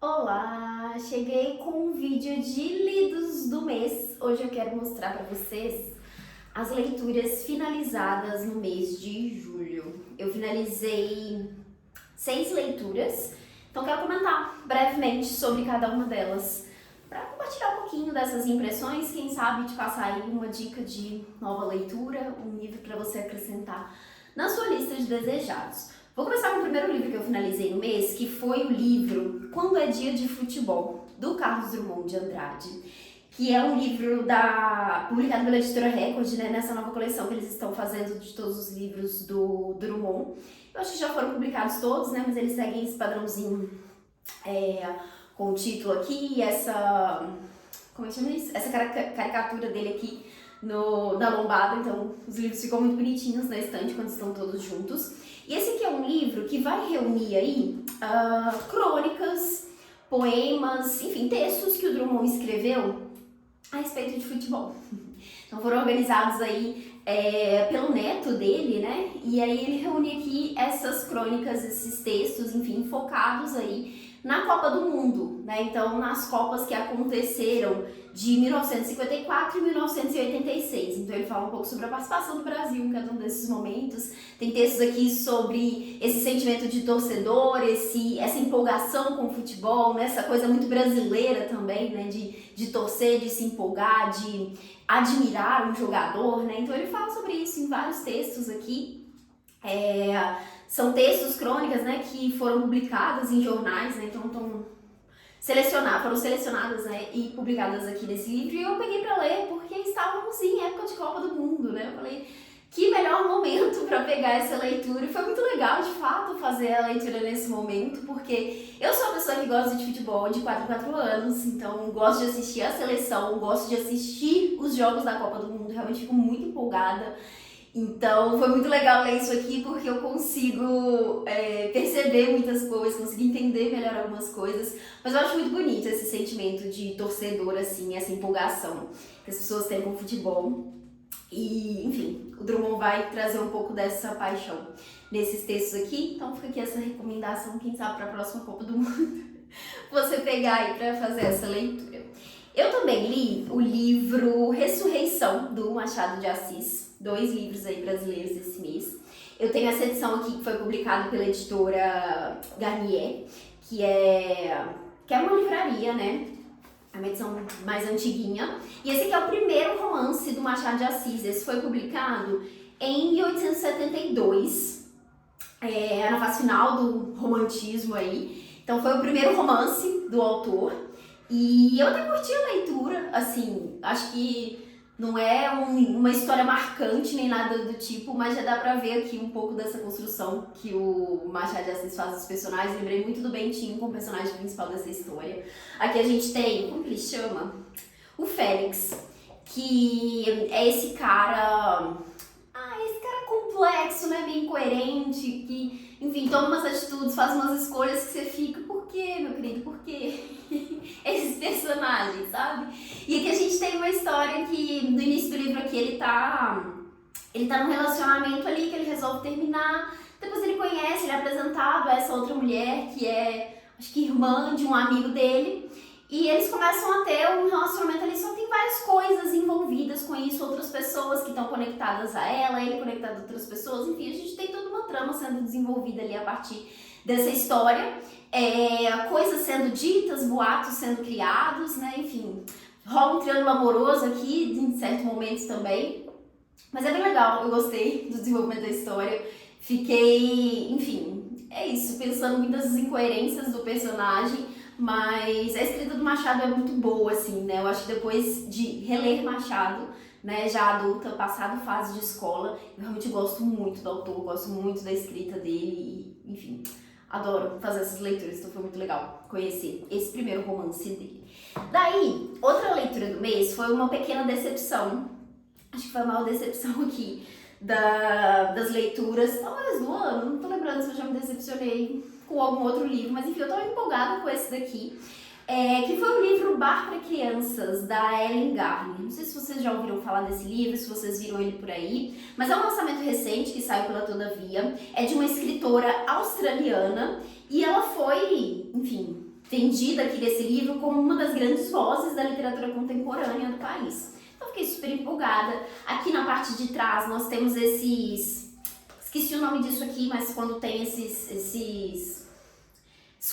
Olá, cheguei com um vídeo de lidos do mês. Hoje eu quero mostrar para vocês as leituras finalizadas no mês de julho. Eu finalizei 6 leituras, então quero comentar brevemente sobre cada uma delas para compartilhar um pouquinho dessas impressões, quem sabe te passar aí uma dica de nova leitura, um livro para você acrescentar na sua lista de desejados. Vou começar com o primeiro livro que eu finalizei no mês, que foi o livro Quando é Dia de Futebol, do Carlos Drummond de Andrade, que é um livro publicado pela editora Record, né, nessa nova coleção que eles estão fazendo de todos os livros do Drummond. Eu acho que já foram publicados todos, né, mas eles seguem esse padrãozinho com o título aqui e como é que chama isso? Essa caricatura dele aqui na lombada, então os livros ficam muito bonitinhos na estante quando estão todos juntos. E esse aqui é um livro que vai reunir aí crônicas, poemas, enfim, textos que o Drummond escreveu a respeito de futebol. Então foram organizados aí pelo neto dele, né? E aí ele reúne aqui essas crônicas, esses textos, enfim, focados aí na Copa do Mundo, né? Então nas Copas que aconteceram de 1954 e 1986. Então ele fala um pouco sobre a participação do Brasil em cada um desses momentos. Tem textos aqui sobre esse sentimento de torcedor, essa empolgação com o futebol, né? Essa coisa muito brasileira também, né? De torcer, de se empolgar, de admirar um jogador, né? Então ele fala sobre isso em vários textos aqui. São textos, crônicas, né, que foram publicadas em jornais, né, então foram selecionadas, né, e publicadas aqui nesse livro, e eu peguei para ler porque estávamos em época de Copa do Mundo, né, eu falei, que melhor momento para pegar essa leitura, e foi muito legal, de fato, fazer a leitura nesse momento, porque eu sou uma pessoa que gosta de futebol de 4 em 4 anos, então gosto de assistir a seleção, gosto de assistir os jogos da Copa do Mundo, realmente fico muito empolgada. Então foi muito legal ler isso aqui porque eu consigo perceber muitas coisas, consigo entender melhor algumas coisas, mas eu acho muito bonito esse sentimento de torcedor, assim, essa empolgação que as pessoas têm com o futebol. E, enfim, o Drummond vai trazer um pouco dessa paixão nesses textos aqui, então fica aqui essa recomendação, quem sabe para a próxima Copa do Mundo você pegar aí para fazer essa leitura. Eu também li o livro Ressurreição, do Machado de Assis, 2 livros aí brasileiros esse mês. Eu tenho essa edição aqui que foi publicada pela editora Garnier, que é uma livraria, né? É uma edição mais antiguinha. E esse aqui é o primeiro romance do Machado de Assis. Esse foi publicado em 1872, na fase final do romantismo aí. Então foi o primeiro romance do autor. E eu até curti a leitura, assim, acho que não é uma história marcante nem nada do tipo, mas já dá pra ver aqui um pouco dessa construção que o Machado de Assis faz dos personagens. Lembrei muito do Bentinho como personagem principal dessa história. Aqui a gente tem, como que ele chama? O Félix, que é esse cara complexo, né, bem coerente, que, enfim, toma umas atitudes, faz umas escolhas que você fica, por quê, meu querido, por quê? Esses personagens, sabe? E aqui a gente tem uma história que, no início do livro aqui, ele tá num relacionamento ali que ele resolve terminar, depois ele conhece, ele é apresentado a essa outra mulher, que é, acho que irmã de um amigo dele, e eles começam a ter um relacionamento ali, só tem várias coisas envolvidas com isso, outras pessoas que estão conectadas a ela, ele conectado a outras pessoas, enfim, a gente tem toda uma trama sendo desenvolvida ali a partir dessa história, coisas sendo ditas, boatos sendo criados, né, enfim, rola um triângulo amoroso aqui, em certos momentos também, mas é bem legal, eu gostei do desenvolvimento da história, fiquei, enfim, é isso, pensando muitas incoerências do personagem, mas a escrita do Machado é muito boa, assim, né? Eu acho que depois de reler Machado, né, já adulta, passado fase de escola, eu realmente gosto muito do autor, gosto muito da escrita dele e, enfim, adoro fazer essas leituras, então foi muito legal conhecer esse primeiro romance dele. Daí, outra leitura do mês foi uma pequena decepção, acho que foi a maior decepção aqui das leituras, talvez do ano, não tô lembrando se eu já me decepcionei com algum outro livro, mas enfim, eu tô empolgada com esse daqui, que foi o livro Bar para Crianças, da Ellen Garner. Não sei se vocês já ouviram falar desse livro, se vocês viram ele por aí, mas é um lançamento recente que saiu pela Todavia, é de uma escritora australiana e ela foi, enfim, vendida aqui desse livro como uma das grandes vozes da literatura contemporânea do país. Então fiquei super empolgada. Aqui na parte de trás nós temos esses... Esqueci o nome disso aqui, mas quando tem esses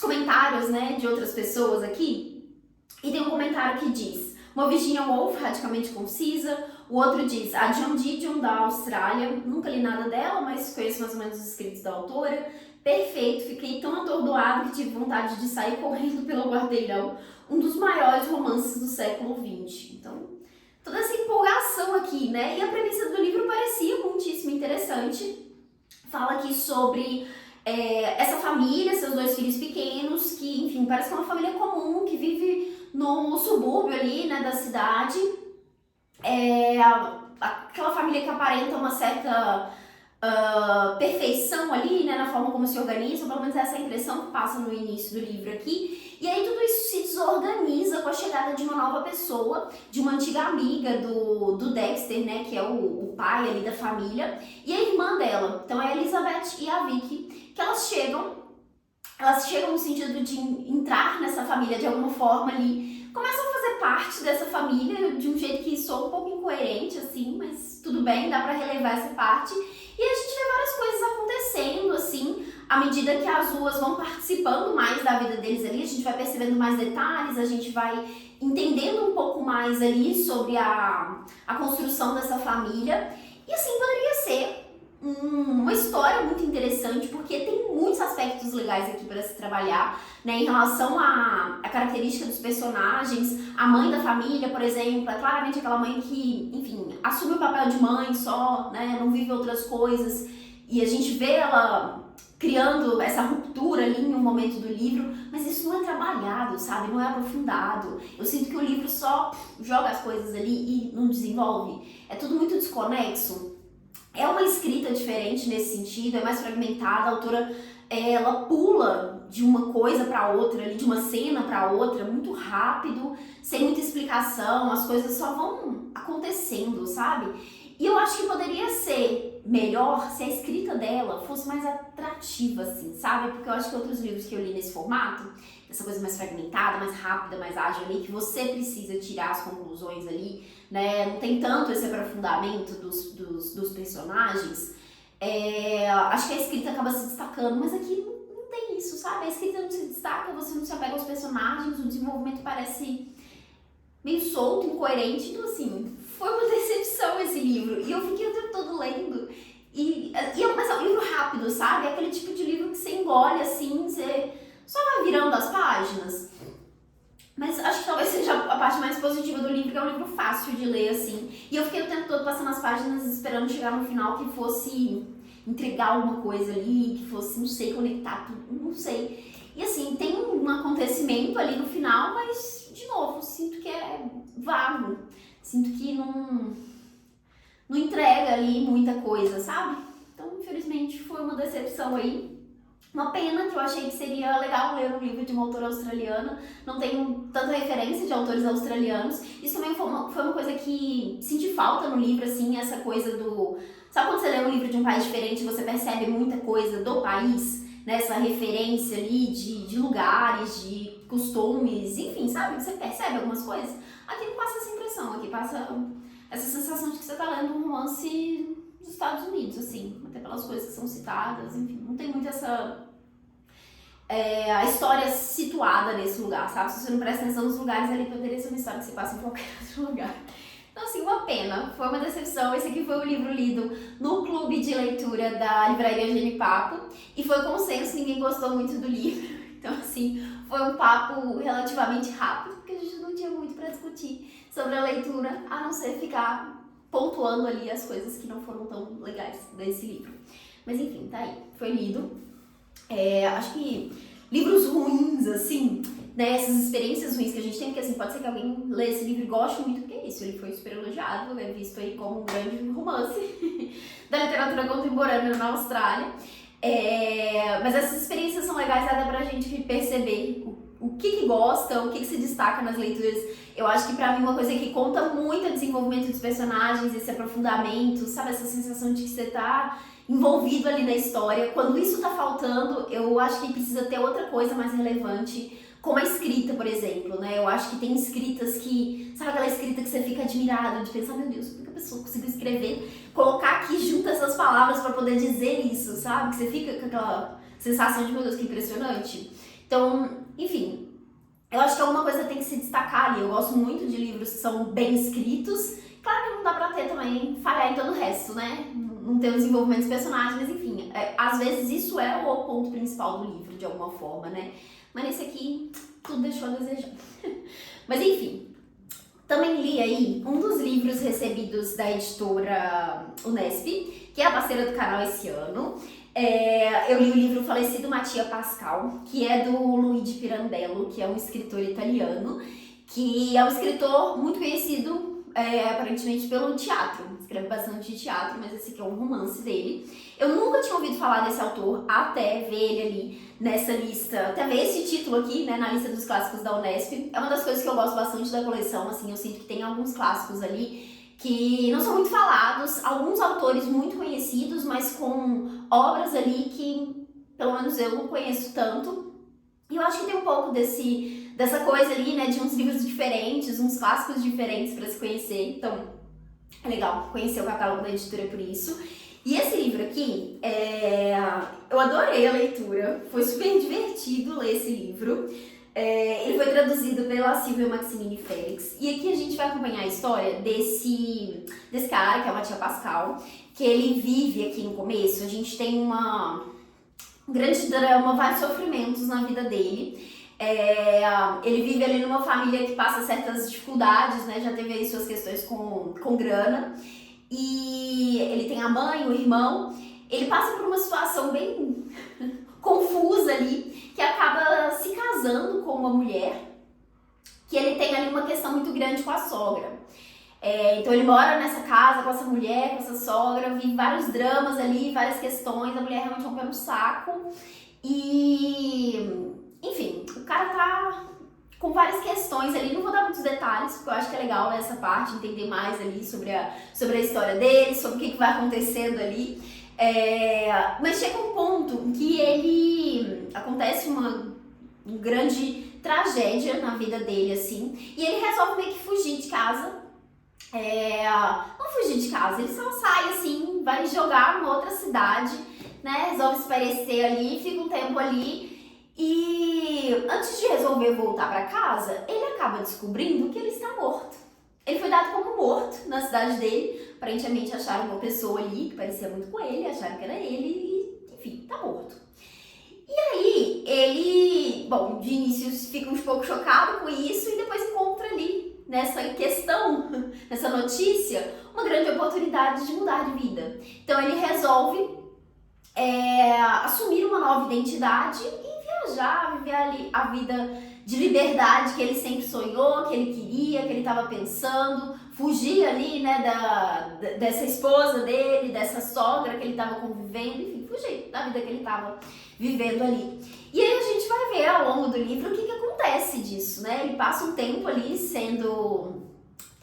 comentários, né, de outras pessoas aqui. E tem um comentário que diz: uma Virginia Woolf radicalmente concisa. O outro diz: a Joan Didion da Austrália. Nunca li nada dela, mas conheço mais ou menos os escritos da autora. Perfeito, fiquei tão atordoado que tive vontade de sair correndo pelo quarteirão. Um dos maiores romances do século XX. Então, toda essa empolgação aqui, né? E a premissa do livro parecia muitíssimo interessante. Fala aqui sobre essa família, seus 2 filhos pequenos, que, enfim, parece que é uma família comum, que vive no subúrbio ali, né, da cidade. Aquela família que aparenta uma certa perfeição ali, né, na forma como se organiza, pelo menos essa é a impressão que passa no início do livro aqui. E aí tudo isso se desorganiza com a chegada de uma nova pessoa, de uma antiga amiga do Dexter, né, que é o pai ali da família, e a irmã dela. Então é a Elizabeth e a Vicky, que elas chegam no sentido de entrar nessa família de alguma forma ali, começam a fazer parte dessa família de um jeito que soa um pouco incoerente, assim, mas tudo bem, dá pra relevar essa parte. E a gente vê várias coisas acontecendo, assim, à medida que as ruas vão participando mais da vida deles ali, a gente vai percebendo mais detalhes, a gente vai entendendo um pouco mais ali sobre a construção dessa família. E assim, poderia ser uma história muito interessante, porque tem muitos aspectos legais aqui para se trabalhar, né, em relação à característica dos personagens. A mãe da família, por exemplo, é claramente aquela mãe que, enfim, assume o papel de mãe só, né, não vive outras coisas, e a gente vê ela criando essa ruptura ali em um momento do livro, mas isso não é trabalhado, sabe, não é aprofundado. Eu sinto que o livro só joga as coisas ali e não desenvolve, é tudo muito desconexo. É uma escrita diferente nesse sentido, é mais fragmentada, a autora ela pula de uma coisa para outra, ali, de uma cena para outra, muito rápido, sem muita explicação, as coisas só vão acontecendo, sabe? E eu acho que poderia ser melhor se a escrita dela fosse mais atrativa, assim, sabe? Porque eu acho que outros livros que eu li nesse formato, essa coisa mais fragmentada, mais rápida, mais ágil ali, que você precisa tirar as conclusões ali, né? Não tem tanto esse aprofundamento dos personagens. Acho que a escrita acaba se destacando, mas aqui não tem isso, sabe? A escrita não se destaca, você não se apega aos personagens, o desenvolvimento parece meio solto, incoerente. Então, assim, foi uma decepção esse livro. E eu fiquei o tempo todo lendo. Mas é um livro rápido, sabe? É aquele tipo de livro que você engole assim, você só vai virando as páginas. Mas acho que talvez seja a parte mais positiva do livro, que é um livro fácil de ler, assim. E eu fiquei o tempo todo passando as páginas esperando chegar no final que fosse entregar alguma coisa ali, que fosse, não sei, conectar tudo, não sei. E assim, tem um acontecimento ali no final, mas, de novo, sinto que é vago. Sinto que não entrega ali muita coisa, sabe? Então, infelizmente, foi uma decepção aí. Uma pena, que eu achei que seria legal ler um livro de uma autora australiana. Não tenho tanta referência de autores australianos. Isso também foi uma coisa que senti falta no livro, assim, essa coisa do... Sabe quando você lê um livro de um país diferente, você percebe muita coisa do país, né? Essa referência ali de lugares, de costumes, enfim, sabe? Você percebe algumas coisas. Aqui não passa essa impressão, aqui passa essa sensação de que você tá lendo um romance dos Estados Unidos, assim, até pelas coisas que são citadas, enfim, não tem muito a história situada nesse lugar, sabe? Se você não presta atenção nos lugares, ali poderia ser uma história que se passa em qualquer outro lugar. Então, assim, uma pena, foi uma decepção. Esse aqui foi o livro lido no clube de leitura da Livraria Genipapo e foi consenso, ninguém gostou muito do livro. Então, assim, foi um papo relativamente rápido, porque a gente não tinha muito para discutir sobre a leitura, a não ser ficar pontuando ali as coisas que não foram tão legais desse livro. Mas enfim, tá aí, foi lido. Acho que livros ruins, assim, né, essas experiências ruins que a gente tem, porque assim, pode ser que alguém lê esse livro e goste muito, porque é isso, ele foi super elogiado, é visto aí como um grande romance da literatura contemporânea na Austrália. Mas essas experiências são legais até pra gente perceber o que gosta, o que se destaca nas leituras. Eu acho que pra mim uma coisa que conta muito é o desenvolvimento dos personagens, esse aprofundamento, sabe? Essa sensação de que você tá envolvido ali na história. Quando isso tá faltando, eu acho que precisa ter outra coisa mais relevante como a escrita, por exemplo, né? Eu acho que tem escritas que, sabe aquela escrita que você fica admirado de pensar, meu Deus, como é que a pessoa conseguiu escrever, colocar aqui junto essas palavras para poder dizer isso, sabe? Que você fica com aquela sensação de, meu Deus, que impressionante. Então, enfim, eu acho que alguma coisa tem que se destacar ali. Eu gosto muito de livros que são bem escritos. Claro que não dá pra ter também, falhar em todo o resto, né? Não ter o desenvolvimento dos personagens, mas enfim, às vezes isso é o ponto principal do livro, de alguma forma, né? Mas nesse aqui, tudo deixou a desejar. Mas enfim, também li aí um dos livros recebidos da editora Unesp, que é a parceira do canal esse ano. Eu li o livro Falecido Mattia Pascal, que é do Luigi Pirandello, que é um escritor italiano, que é um escritor muito conhecido, aparentemente pelo teatro. Escreve bastante de teatro, mas esse aqui é um romance dele. Eu nunca tinha ouvido falar desse autor até ver ele ali nessa lista, até ver esse título aqui, né, na lista dos clássicos da Unesp. É uma das coisas que eu gosto bastante da coleção, assim, eu sinto que tem alguns clássicos ali que não são muito falados, alguns autores muito conhecidos, mas com obras ali que, pelo menos eu não conheço tanto. E eu acho que tem um pouco dessa coisa ali, né, de uns livros diferentes, uns clássicos diferentes para se conhecer. Então, é legal conhecer o catálogo da editora por isso. E esse livro aqui, eu adorei a leitura, foi super divertido ler esse livro. Ele foi traduzido pela Silvia Maximini Félix. E aqui a gente vai acompanhar a história desse cara, que é o Mattia Pascal, que ele vive aqui no começo. A gente tem um grande drama, vários sofrimentos na vida dele. Ele vive ali numa família que passa certas dificuldades, né? Já teve aí suas questões com grana. E ele tem a mãe, o irmão. Ele passa por uma situação bem confusa ali, que acaba se casando com uma mulher, que ele tem ali uma questão muito grande com a sogra. Então ele mora nessa casa com essa mulher, com essa sogra, vive vários dramas ali, várias questões, a mulher realmente é um pé no saco. E, enfim, o cara tá com várias questões ali, não vou dar muitos detalhes, porque eu acho que é legal essa parte, entender mais ali sobre a história dele, sobre o que vai acontecendo ali. Mas chega um ponto em que acontece uma grande tragédia na vida dele, assim, e ele resolve meio que fugir de casa. Não fugir de casa, ele só sai assim, vai jogar numa outra cidade, né? Resolve se parecer ali, fica um tempo ali e antes de resolver voltar pra casa, ele acaba descobrindo que ele está morto. Ele foi dado como morto na cidade dele. Aparentemente acharam uma pessoa ali que parecia muito com ele, acharam que era ele e, enfim, tá morto. E aí, ele, bom, de início fica um pouco chocado com isso e depois encontra ali, nessa questão, nessa notícia, uma grande oportunidade de mudar de vida. Então ele resolve assumir uma nova identidade e viajar, viver ali a vida de liberdade que ele sempre sonhou, que ele queria, que ele estava pensando, fugir ali, né, dessa esposa dele, dessa sogra que ele estava convivendo, enfim, fugir da vida que ele estava vivendo ali. E aí a gente vai ver ao longo do livro o que acontece disso, né? Ele passa um tempo ali sendo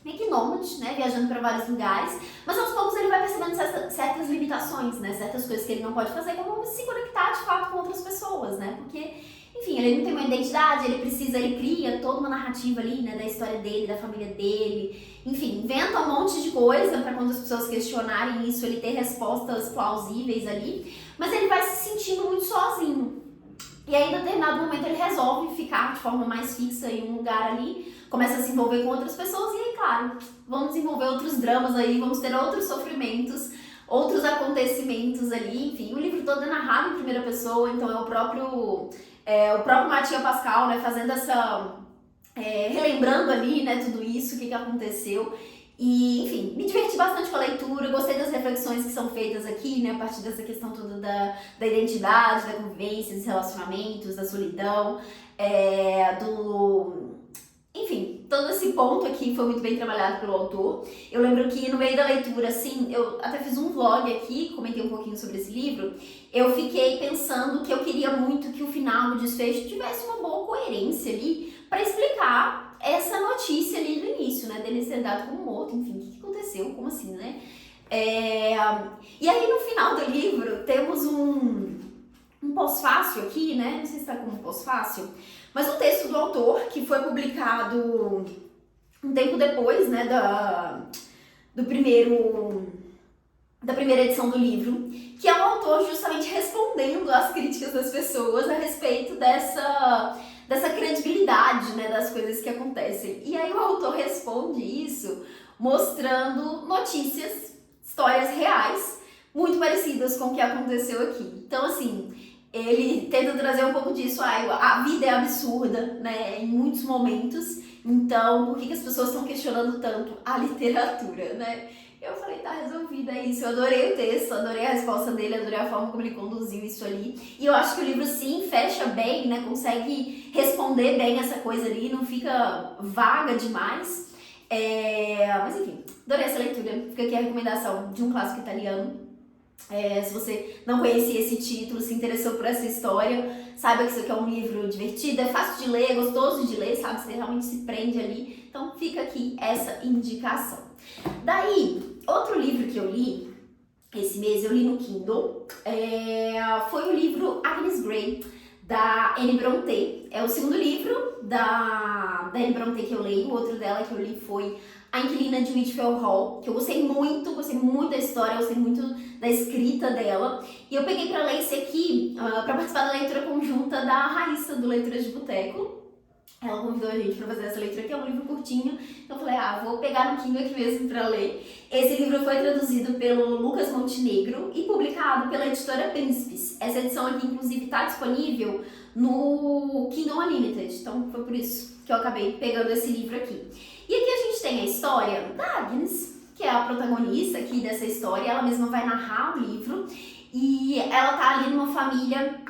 meio que nômade, né, viajando para vários lugares, mas aos poucos ele vai percebendo certas limitações, né, certas coisas que ele não pode fazer, como se conectar de fato com outras pessoas, né, porque, enfim, ele não tem uma identidade, ele cria toda uma narrativa ali, né, da história dele, da família dele, enfim, inventa um monte de coisa para quando as pessoas questionarem isso, ele ter respostas plausíveis ali, mas ele vai se sentindo muito sozinho. E aí, em determinado momento, ele resolve ficar de forma mais fixa em um lugar ali, começa a se envolver com outras pessoas e aí, claro, vamos desenvolver outros dramas aí, vamos ter outros sofrimentos, outros acontecimentos ali, enfim, o livro todo é narrado em primeira pessoa, então é o próprio Mattia Pascal, né, fazendo relembrando ali, né, tudo isso, o que aconteceu. E, enfim, me diverti bastante com a leitura, gostei das reflexões que são feitas aqui, né, a partir dessa questão toda da identidade, da convivência, dos relacionamentos, da solidão, enfim, todo esse ponto aqui foi muito bem trabalhado pelo autor. Eu lembro que no meio da leitura, assim, eu até fiz um vlog aqui, comentei um pouquinho sobre esse livro, eu fiquei pensando que eu queria muito que o final, o desfecho, tivesse uma boa coerência ali para explicar essa notícia ali no início, né, dele ser dado como morto, enfim, o que aconteceu, como assim, né? E aí no final do livro temos um um pós-fácil aqui, né? Não sei se tá como pós-fácil, mas um texto do autor que foi publicado um tempo depois, né, da primeira edição do livro, que é um autor justamente respondendo às críticas das pessoas a respeito dessa credibilidade, né, das coisas que acontecem. E aí o autor responde isso mostrando notícias, histórias reais, muito parecidas com o que aconteceu aqui. Então, assim, ele tenta trazer um pouco disso, a vida é absurda, né, em muitos momentos, então por que as pessoas estão questionando tanto a literatura, né? Eu falei, tá resolvido, é isso. Eu adorei o texto, adorei a resposta dele, adorei a forma como ele conduziu isso ali. E eu acho que o livro, sim, fecha bem, né? Consegue responder bem essa coisa ali, não fica vaga demais. Mas enfim, adorei essa leitura. Fica aqui a recomendação de um clássico italiano. Se você não conhecia esse título, se interessou por essa história, saiba que isso aqui é um livro divertido, é fácil de ler, é gostoso de ler, sabe? Você realmente se prende ali. Então fica aqui essa indicação. Daí, outro livro que eu li esse mês, eu li no Kindle, foi o livro Agnes Grey, da Anne Brontë. É o segundo livro da Anne Brontë que eu leio. O outro dela que eu li foi A Inquilina de Whitfield Hall, que eu gostei muito da história, gostei muito da escrita dela. E eu peguei pra ler esse aqui, pra participar da leitura conjunta da Raíssa, do Leituras de Boteco. Ela convidou a gente pra fazer essa leitura, que é um livro curtinho. Então eu falei, vou pegar no Kindle aqui mesmo pra ler. Esse livro foi traduzido pelo Lucas Montenegro e publicado pela editora Príncipes. Essa edição aqui, inclusive, tá disponível no Kindle Unlimited. Então foi por isso que eu acabei pegando esse livro aqui. E aqui a gente tem a história da Agnes, que é a protagonista aqui dessa história. Ela mesma vai narrar o livro. E ela tá ali numa família...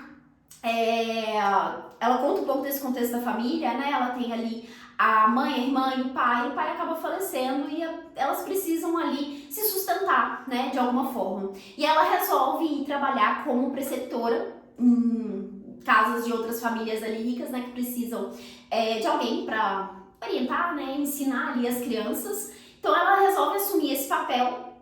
Ela conta um pouco desse contexto da família, né? Ela tem ali a mãe, a irmã e o pai acaba falecendo e elas precisam ali se sustentar, né? De alguma forma. E ela resolve ir trabalhar como preceptora em casas de outras famílias ali ricas, né? Que precisam de alguém para orientar, né? Ensinar ali as crianças. Então ela resolve assumir esse papel.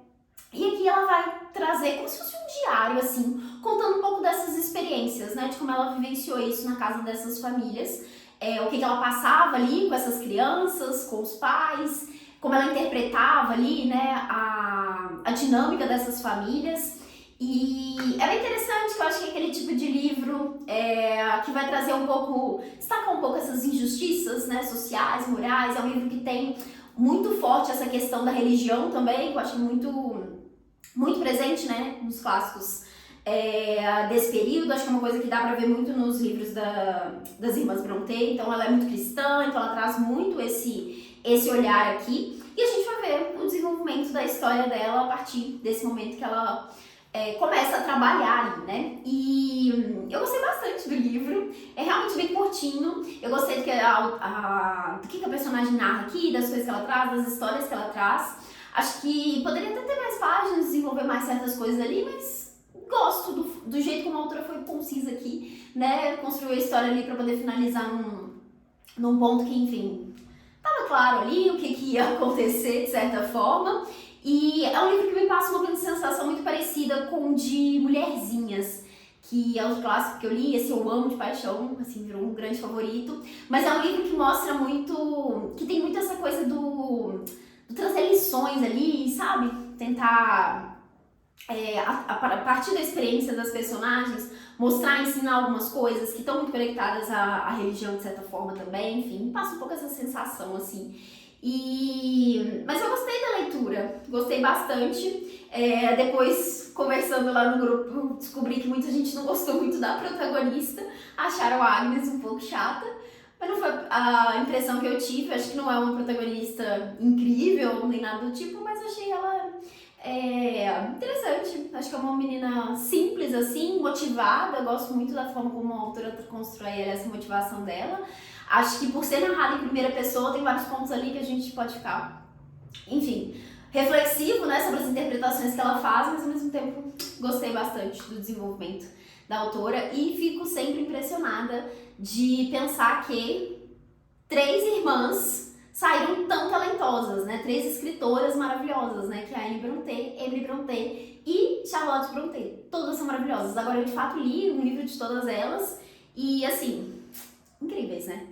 E aqui ela vai trazer como se fosse um diário, assim, contando um pouco dessas experiências, né? De como ela vivenciou isso na casa dessas famílias, o que ela passava ali com essas crianças, com os pais, como ela interpretava ali, né, a dinâmica dessas famílias. E é bem interessante, que eu acho que é aquele tipo de livro que vai trazer um pouco, destacar um pouco essas injustiças, né, sociais, morais. É um livro que tem muito forte essa questão da religião também, que eu acho muito presente, né, nos clássicos desse período. Acho que é uma coisa que dá pra ver muito nos livros das irmãs Brontë. Então ela é muito cristã, então ela traz muito esse olhar aqui. E a gente vai ver o desenvolvimento da história dela a partir desse momento que ela começa a trabalhar ali, né? E eu gostei bastante do livro, é realmente bem curtinho. Eu gostei do que a personagem narra aqui, das coisas que ela traz, das histórias que ela traz. Acho que poderia até ter mais páginas, desenvolver mais certas coisas ali, mas gosto do jeito como a autora foi concisa aqui, né? Construiu a história ali pra poder finalizar num ponto que, enfim, tava claro ali o que ia acontecer de certa forma. E é um livro que me passa uma sensação muito parecida com o de Mulherzinhas, que é um clássico que eu li, esse eu amo de paixão, assim, virou um grande favorito. Mas é um livro que mostra muito, que tem muito essa coisa do trazer lições ali, sabe? Tentar, a partir da experiência das personagens, mostrar, ensinar algumas coisas que estão muito conectadas à religião, de certa forma, também. Enfim, passa um pouco essa sensação, assim. Mas eu gostei da leitura, gostei bastante. Depois, conversando lá no grupo, descobri que muita gente não gostou muito da protagonista, acharam a Agnes um pouco chata, mas não foi a impressão que eu tive. Acho que não é uma protagonista incrível, nem nada do tipo, mas achei ela interessante. Acho que é uma menina simples, assim, motivada. Eu gosto muito da forma como a autora constrói essa motivação dela. Acho que por ser narrada em primeira pessoa, tem vários pontos ali que a gente pode ficar, enfim, reflexivo, né, sobre as interpretações que ela faz, mas ao mesmo tempo gostei bastante do desenvolvimento da autora e fico sempre impressionada de pensar que 3 irmãs saíram tão talentosas, né, 3 escritoras maravilhosas, né, que é a Emily Brontë e Charlotte Brontë. Todas são maravilhosas. Agora eu de fato li um livro de todas elas e assim, incríveis, né?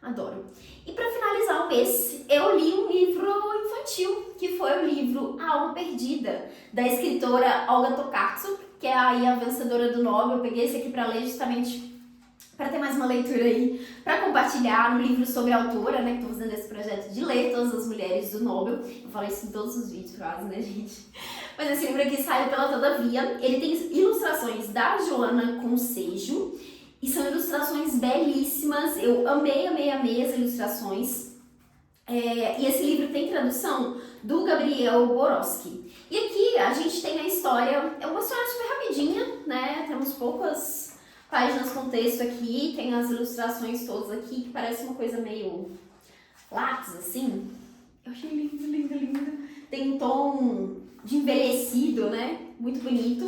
Adoro. E para finalizar o mês, eu li um livro infantil, que foi o livro A Alma Perdida, da escritora Olga Tokarczuk, que é aí a vencedora do Nobel. Eu peguei esse aqui para ler justamente para ter mais uma leitura aí, para compartilhar no livro sobre a autora, né, que estou fazendo esse projeto de ler todas as mulheres do Nobel. Eu falo isso em todos os vídeos quase, né, gente? Mas esse livro aqui saiu pela Todavia. Ele tem ilustrações da Joana Concejo e são ilustrações belíssimas. Eu amei as ilustrações. E esse livro tem tradução do Gabriel Borowski. E aqui a gente tem a história, é uma história super rapidinha, né? Temos poucas páginas com texto aqui, tem as ilustrações todas aqui, que parece uma coisa meio lápis, assim. Eu achei lindo, lindo, lindo. Tem um tom de envelhecido, né? Muito bonito.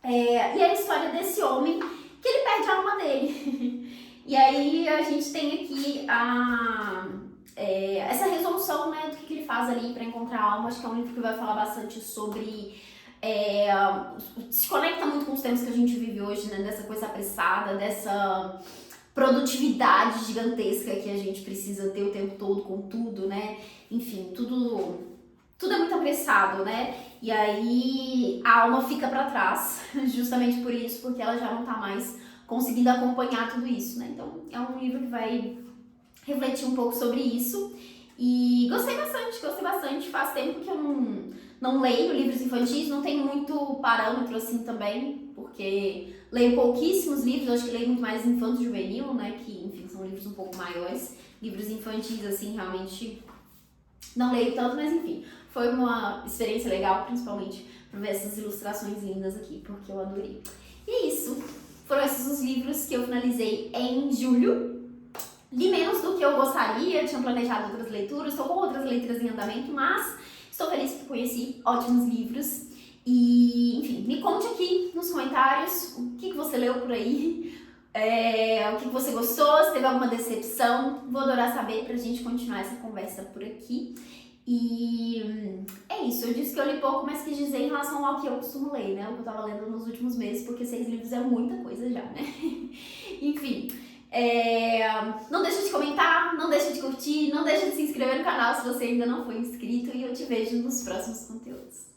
E a história desse homem que ele perde a alma dele. E aí a gente tem aqui essa resolução, né, do que ele faz ali para encontrar a alma. Acho que é um livro que vai falar bastante sobre... se conecta muito com os tempos que a gente vive hoje, né, dessa coisa apressada, dessa produtividade gigantesca que a gente precisa ter o tempo todo com tudo, né? Enfim, tudo é muito apressado, né? E aí a alma fica para trás, justamente por isso, porque ela já não tá mais conseguindo acompanhar tudo isso, né? Então é um livro que vai refletir um pouco sobre isso. E gostei bastante. Faz tempo que eu não leio livros infantis, não tenho muito parâmetro assim também, porque leio pouquíssimos livros. Eu acho que leio muito mais infanto-juvenil, né? Que, enfim, são livros um pouco maiores. Livros infantis, assim, realmente não leio tanto, mas enfim, foi uma experiência legal, principalmente por ver essas ilustrações lindas aqui, porque eu adorei. E é isso, foram esses os livros que eu finalizei em julho. Li menos do que eu gostaria, tinha planejado outras leituras, estou com outras leituras em andamento, mas estou feliz porque conheci ótimos livros. E, enfim, me conte aqui nos comentários o que você leu por aí, o que você gostou, se teve alguma decepção. Vou adorar saber pra gente continuar essa conversa por aqui. E é isso, eu disse que eu li pouco, mas quis dizer em relação ao que eu costumo ler, né? O que eu tava lendo nos últimos meses, porque 6 livros é muita coisa já, né? Enfim, não deixa de comentar, não deixa de curtir, não deixa de se inscrever no canal se você ainda não foi inscrito, e eu te vejo nos próximos conteúdos.